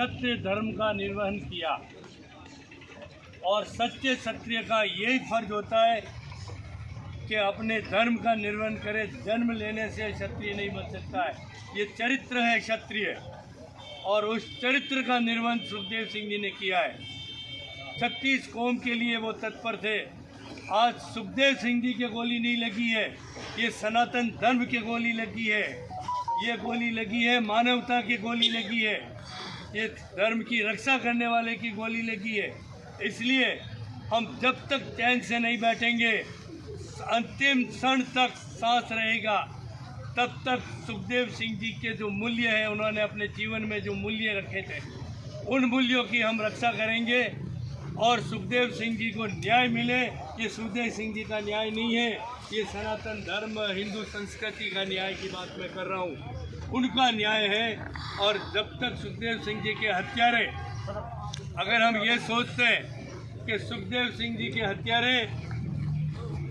सत्य धर्म का निर्वहन किया। और सच्चे क्षत्रिय का यही फर्ज होता है कि अपने धर्म का निर्वहन करे। जन्म लेने से क्षत्रिय नहीं बन सकता है, ये चरित्र है क्षत्रिय, और उस चरित्र का निर्वहन सुखदेव सिंह जी ने किया है। 36 कौम के लिए वो तत्पर थे। आज सुखदेव सिंह जी के गोली नहीं लगी है, ये सनातन धर्म के गोली लगी है, ये गोली लगी है मानवता की गोली लगी है, ये धर्म की रक्षा करने वाले की गोली लगी है। इसलिए हम जब तक चैन से नहीं बैठेंगे, अंतिम क्षण तक सांस रहेगा, तब तक सुखदेव सिंह जी के जो मूल्य हैं, उन्होंने अपने जीवन में जो मूल्य रखे थे, उन मूल्यों की हम रक्षा करेंगे। और सुखदेव सिंह जी को न्याय मिले, ये सुखदेव सिंह जी का न्याय नहीं है, ये सनातन धर्म हिंदू संस्कृति का न्याय की बात मैं कर रहा हूँ, उनका न्याय है। और जब तक सुखदेव सिंह जी के हत्यारे, अगर हम ये सोचते हैं कि सुखदेव सिंह जी के हत्यारे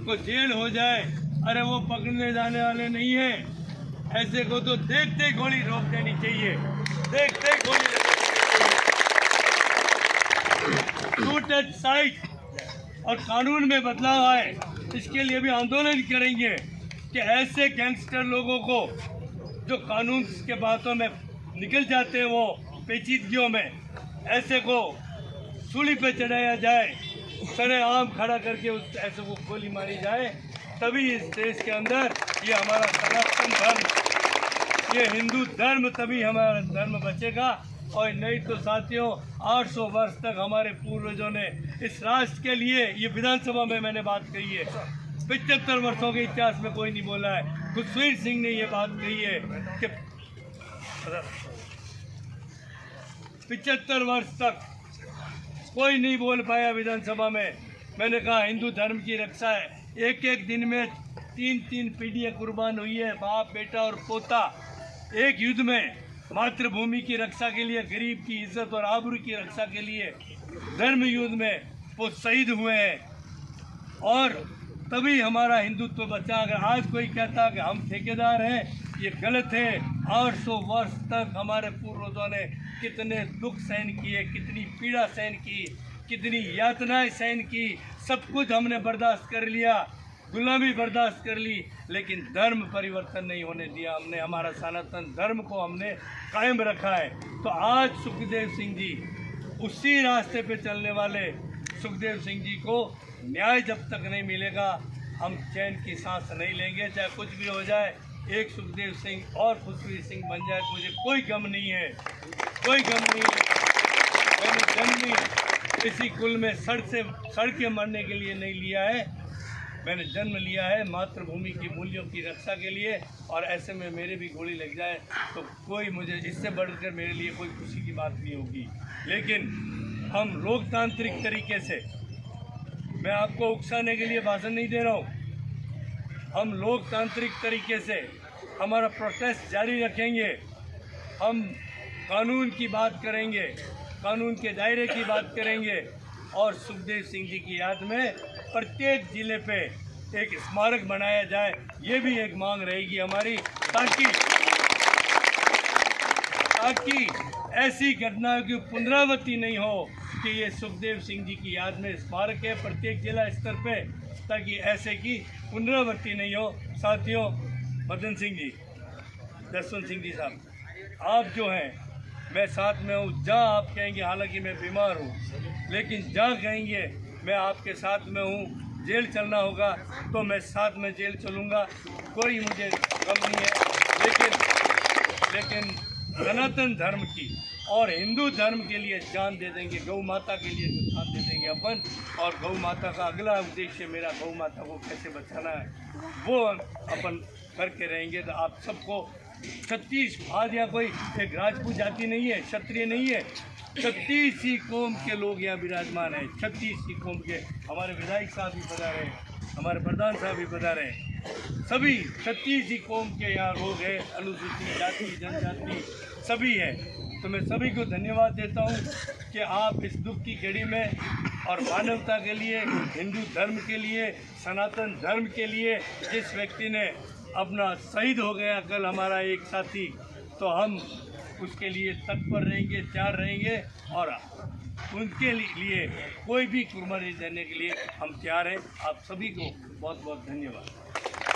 को जेल हो जाए, अरे वो पकड़ने जाने वाले नहीं है, ऐसे को तो देखते ही गोली रोक देनी चाहिए, देखते ही गोली शूट एट साइट। और कानून में बदलाव आए, इसके लिए भी आंदोलन करेंगे कि ऐसे गैंगस्टर लोगों को जो कानून के बातों में निकल जाते हैं, वो पेचीदगियों में, ऐसे को सूली पे चढ़ाया जाए, सरेआम खड़ा करके उस ऐसे को गोली मारी जाए, तभी इस देश के अंदर ये हमारा सनातन धर्म, ये हिंदू धर्म, तभी हमारा धर्म बचेगा। और नहीं तो साथियों, 800 वर्ष तक हमारे पूर्वजों ने इस राष्ट्र के लिए, ये विधानसभा में मैंने बात कही है, 75 वर्षों के इतिहास में कोई नहीं बोला है। खुशवीर सिंह ने ये बात कही है कि 75 वर्ष तक कोई नहीं बोल पाया विधानसभा में। मैंने कहा हिंदू धर्म की रक्षा है, एक एक दिन में 3-3 पीढ़ियाँ कुर्बान हुई है, बाप बेटा और पोता, एक युद्ध में मातृभूमि की रक्षा के लिए, गरीब की इज्जत और आबरू की रक्षा के लिए, धर्म युद्ध में वो शहीद हुए हैं। और तभी हमारा हिंदुत्व बचा। अगर आज कोई कहता कि हम ठेकेदार हैं, ये गलत है। 800 वर्ष तक हमारे पूर्वजों ने कितने दुख सहन किए, कितनी पीड़ा सहन की, कितनी यातनाएं सहन की, सब कुछ हमने बर्दाश्त कर लिया, गुलामी बर्दाश्त कर ली, लेकिन धर्म परिवर्तन नहीं होने दिया हमने। हमारा सनातन धर्म को हमने कायम रखा है। तो आज सुखदेव सिंह जी, उसी रास्ते पे चलने वाले सुखदेव सिंह जी को न्याय जब तक नहीं मिलेगा, हम चैन की सांस नहीं लेंगे, चाहे कुछ भी हो जाए। एक सुखदेव सिंह और खुशवीर सिंह बन जाए, मुझे कोई गम नहीं है, कोई गम नहीं है। मैंने जन्म ही इसी कुल में सड़ के मरने के लिए नहीं लिया है, मैंने जन्म लिया है मातृभूमि की मूल्यों की रक्षा के लिए। और ऐसे में मेरे भी गोली लग जाए तो कोई, मुझे इससे बढ़कर मेरे लिए कोई खुशी की बात नहीं होगी। लेकिन हम लोकतांत्रिक तरीके से, मैं आपको उकसाने के लिए भाषण नहीं दे रहा हूँ, हम लोकतांत्रिक तरीके से हमारा प्रोटेस्ट जारी रखेंगे। हम कानून की बात करेंगे, कानून के दायरे की बात करेंगे, और सुखदेव सिंह जी की याद में प्रत्येक जिले पे एक स्मारक बनाया जाए, ये भी एक मांग रहेगी हमारी, ताकि ऐसी घटनाओं की पुनरावृत्ति नहीं हो कि ये सुखदेव सिंह जी की याद में स्मारक है प्रत्येक जिला स्तर पे, ताकि ऐसे की पुनरावृत्ति नहीं हो। साथियों, मदन सिंह जी, जसवंत सिंह जी साहब, आप जो हैं, मैं साथ में हूँ। जहाँ आप कहेंगे, हालांकि मैं बीमार हूँ, लेकिन जहाँ कहेंगे मैं आपके साथ में हूँ। जेल चलना होगा तो मैं साथ में जेल चलूँगा, कोई मुझे गम नहीं है। लेकिन सनातन धर्म की और हिंदू धर्म के लिए जान दे देंगे, गौ माता के लिए जान दे देंगे अपन। और गौ माता का अगला उद्देश्य मेरा गौ माता को कैसे बचाना है, वो अपन करके रहेंगे। तो आप सबको 36 आज यहाँ कोई एक राजपूत जाति नहीं है, क्षत्रिय नहीं है, 36 ही कौम के लोग यहाँ विराजमान हैं। 36 ही कौम के हमारे विधायक साहब भी पधारे हैं, हमारे प्रधान साहब भी पधारे हैं, सभी 36 ही कौम के यहाँ लोग हैं, अनुसूचित जाति जनजाति सभी हैं। तो मैं सभी को धन्यवाद देता हूँ कि आप इस दुख की घड़ी में और मानवता के लिए, हिंदू धर्म के लिए, सनातन धर्म के लिए, जिस व्यक्ति ने अपना शहीद हो गया कल हमारा एक साथी, तो हम उसके लिए तत्पर रहेंगे, तैयार रहेंगे और उनके लिए कोई भी कुर्बानी देने के लिए हम तैयार हैं। आप सभी को बहुत बहुत धन्यवाद।